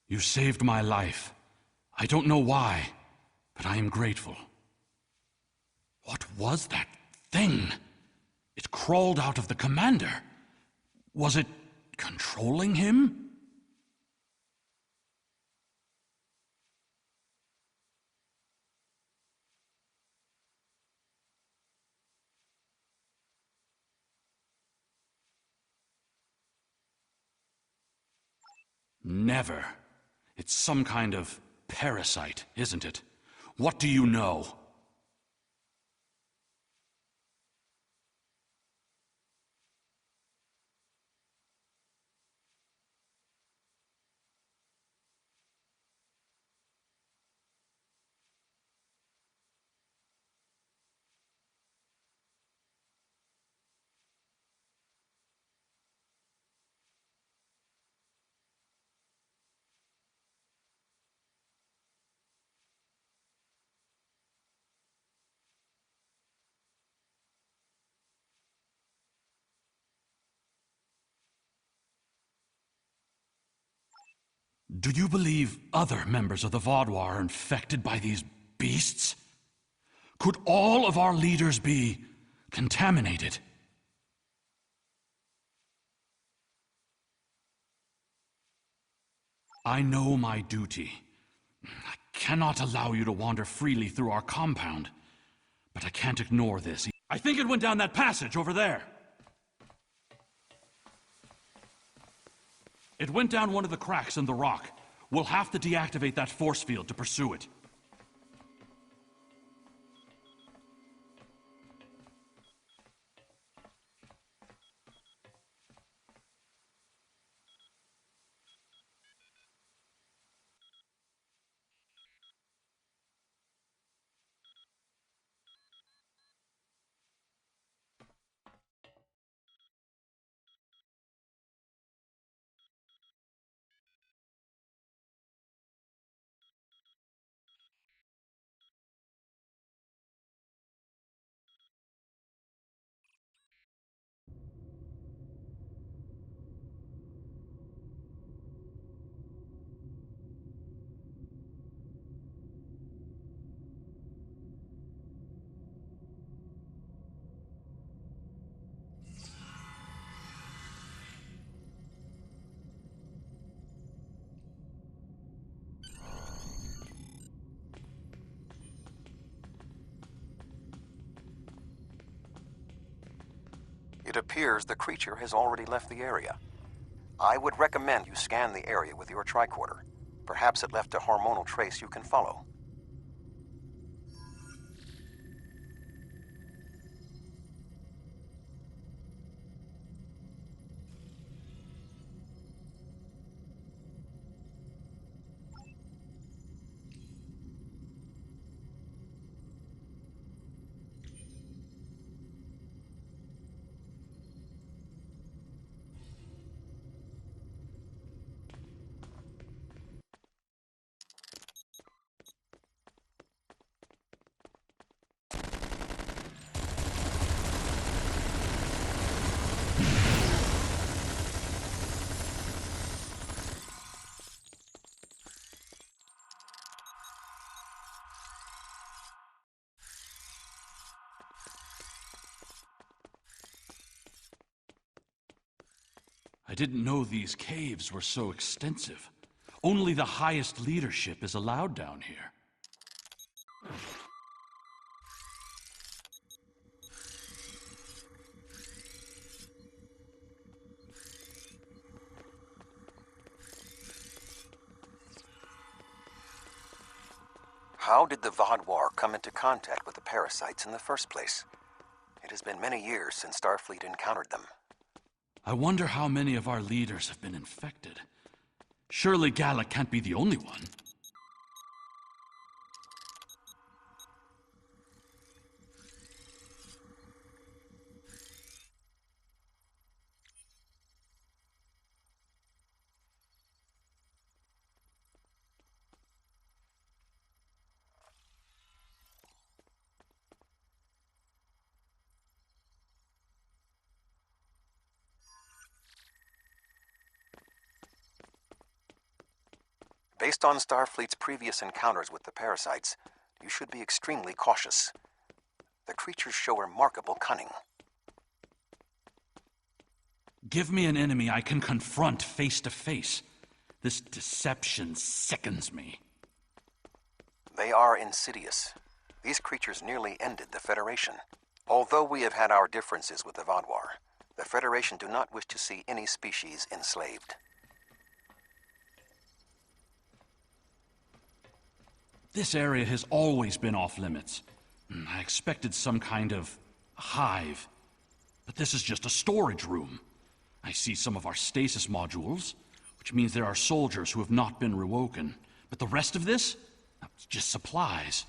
You saved my life. I don't know why, but I am grateful. What was that thing? It crawled out of the commander. Was it controlling him? Never. It's some kind of parasite, isn't it? What do you know? Do you believe other members of the Vaudouar are infected by these beasts? Could all of our leaders be contaminated? I know my duty. I cannot allow you to wander freely through our compound, but I can't ignore this. I think it went down that passage over there. It went down one of the cracks in the rock. We'll have to deactivate that force field to pursue it. It appears the creature has already left the area. I would recommend you scan the area with your tricorder. Perhaps it left a hormonal trace you can follow. I didn't know these caves were so extensive. Only the highest leadership is allowed down here. How did the Vaudouar come into contact with the parasites in the first place? It has been many years since Starfleet encountered them. I wonder how many of our leaders have been infected. Surely Gallic can't be the only one. Based on Starfleet's previous encounters with the parasites, you should be extremely cautious. The creatures show remarkable cunning. Give me an enemy I can confront face to face. This deception sickens me. They are insidious. These creatures nearly ended the Federation. Although we have had our differences with the Vaadwaur, the Federation do not wish to see any species enslaved. This area has always been off limits. I expected some kind of hive, but this is just a storage room. I see some of our stasis modules, which means there are soldiers who have not been rewoken. But the rest of this? It's just supplies.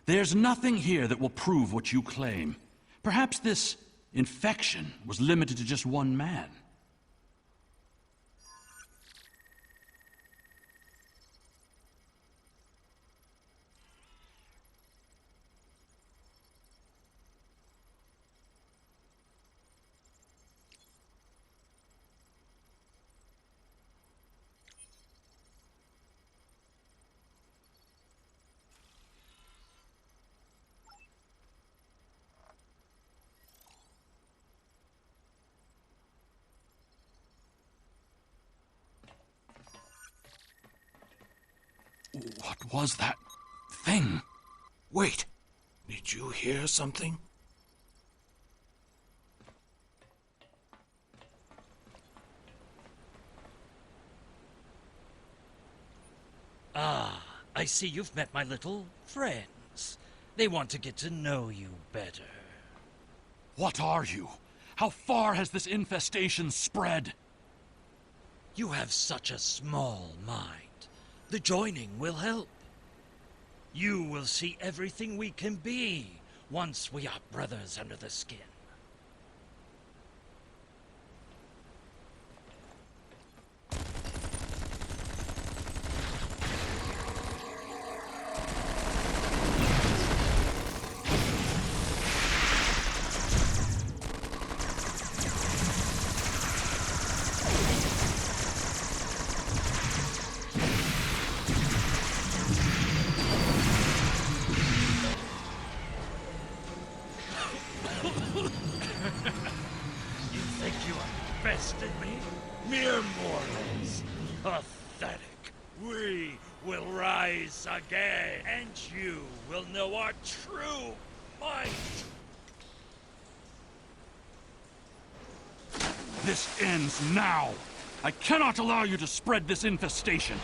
There's nothing here that will prove what you claim. Perhaps this infection was limited to just one man. What was that thing? Wait, did you hear something? Ah, I see you've met my little friends. They want to get to know you better. What are you? How far has this infestation spread? You have such a small mind. The joining will help. You will see everything we can be once we are brothers under the skin. You think you have bested me? Mere mortals. Pathetic. We will rise again, and you will know our true might. This ends now. I cannot allow you to spread this infestation.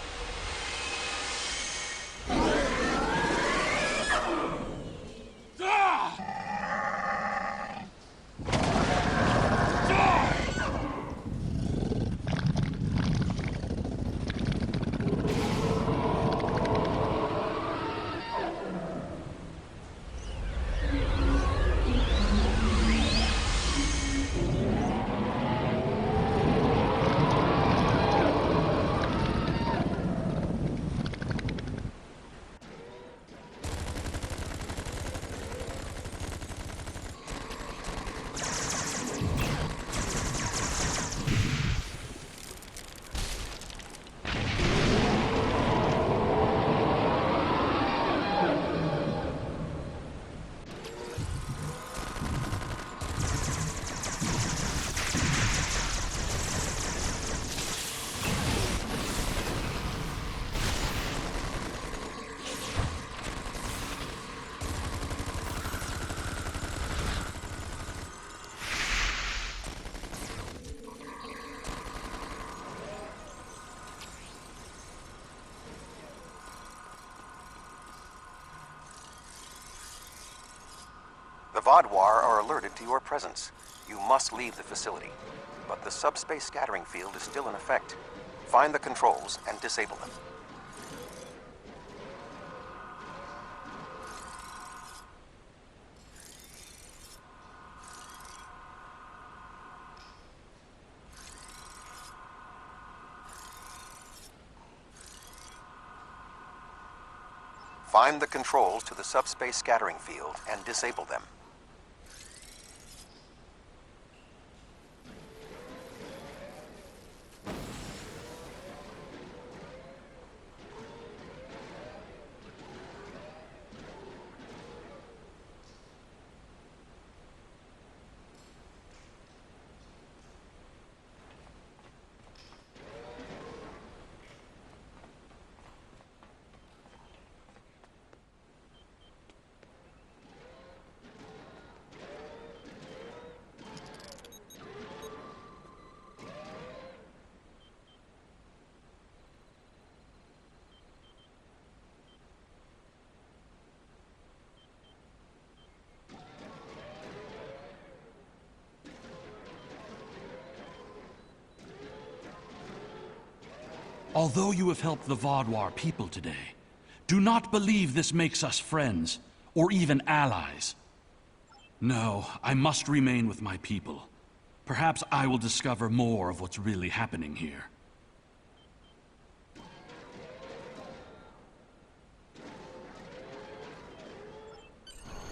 The Vaadwaur are alerted to your presence. You must leave the facility. But the subspace scattering field is still in effect. Find the controls and disable them. Find the controls to the subspace scattering field and disable them. Although you have helped the Vaadwaur people today, do not believe this makes us friends, or even allies. No, I must remain with my people. Perhaps I will discover more of what's really happening here.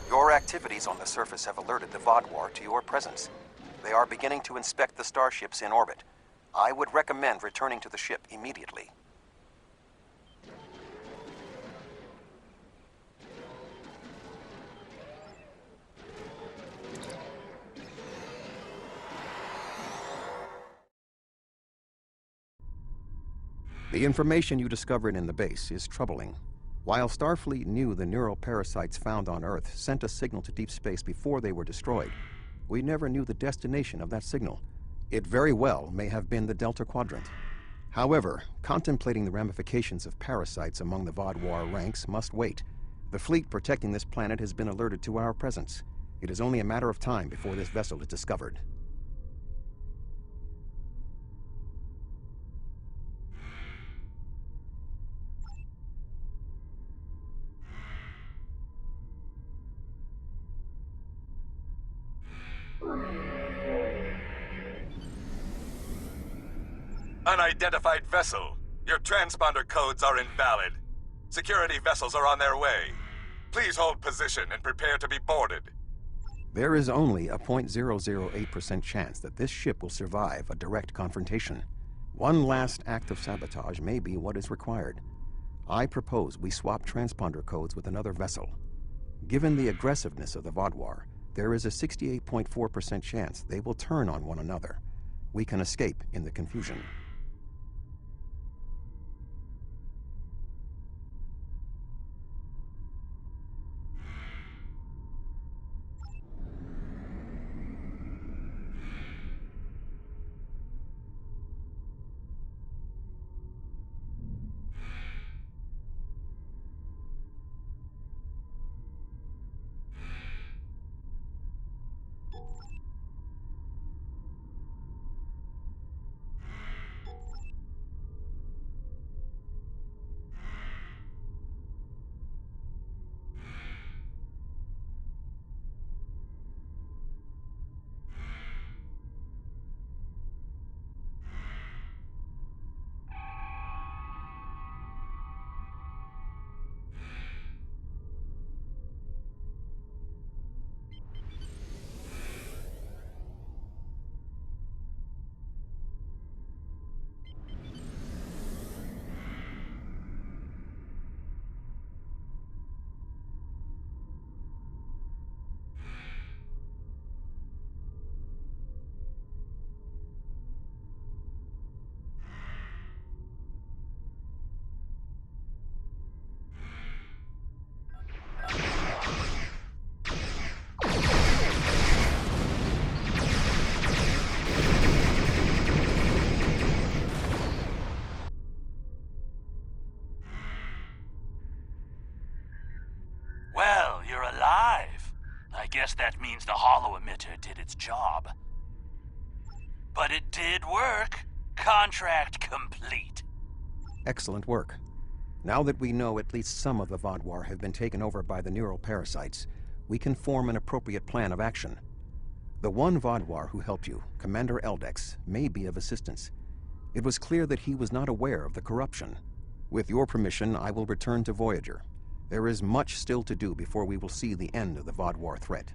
Your activities on the surface have alerted the Vaadwaur to your presence. They are beginning to inspect the starships in orbit. I would recommend returning to the ship immediately. The information you discovered in the base is troubling. While Starfleet knew the neural parasites found on Earth sent a signal to deep space before they were destroyed, we never knew the destination of that signal. It very well may have been the Delta Quadrant. However, contemplating the ramifications of parasites among the Vaadwaur ranks must wait. The fleet protecting this planet has been alerted to our presence. It is only a matter of time before this vessel is discovered. Unidentified vessel. Your transponder codes are invalid. Security vessels are on their way. Please hold position and prepare to be boarded. There is only a 0.008% chance that this ship will survive a direct confrontation. One last act of sabotage may be what is required. I propose we swap transponder codes with another vessel. Given the aggressiveness of the Vaadwaur, there is a 68.4% chance they will turn on one another. We can escape in the confusion. Well, you're alive. I guess that means the holo emitter did its job. But it did work. Contract complete. Excellent work. Now that we know at least some of the Vaadwaur have been taken over by the neural parasites, we can form an appropriate plan of action. The one Vaadwaur who helped you, Commander Eldex, may be of assistance. It was clear that he was not aware of the corruption. With your permission, I will return to Voyager. There is much still to do before we will see the end of the Vaadwaur threat.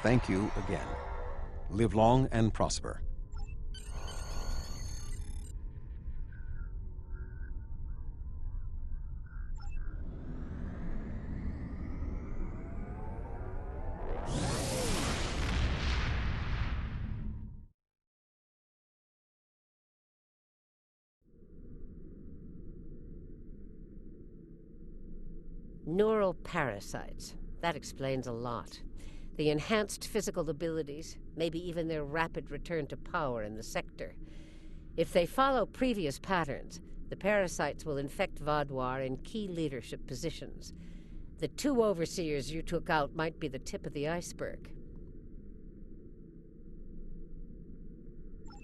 Thank you again. Live long and prosper. Neural parasites. That explains a lot. The enhanced physical abilities, maybe even their rapid return to power in the sector. If they follow previous patterns, the parasites will infect Vaadwaur in key leadership positions. The 2 overseers you took out might be the tip of the iceberg.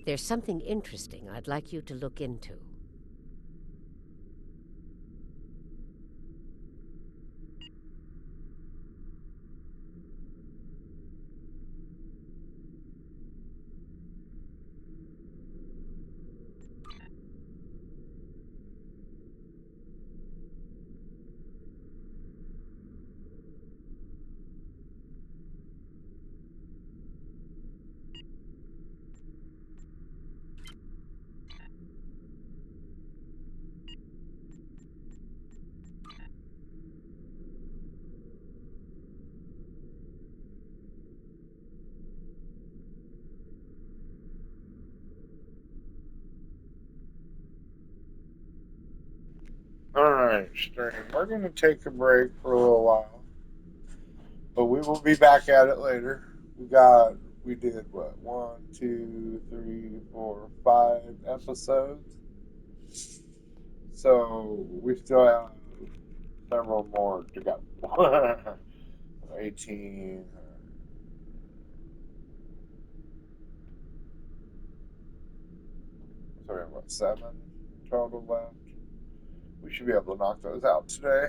There's something interesting I'd like you to look into. Alright, stream. We're going to take a break for a little while, but we will be back at it later. We did what? 1, 2, 3, 4, 5 episodes. So we still have several more to go. 18. So we have what, 7 total left? We should be able to knock those out today.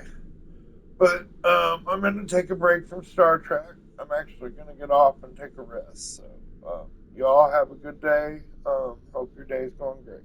But I'm going to take a break from Star Trek. I'm actually going to get off and take a rest. So you all have a good day. Hope your day's going great.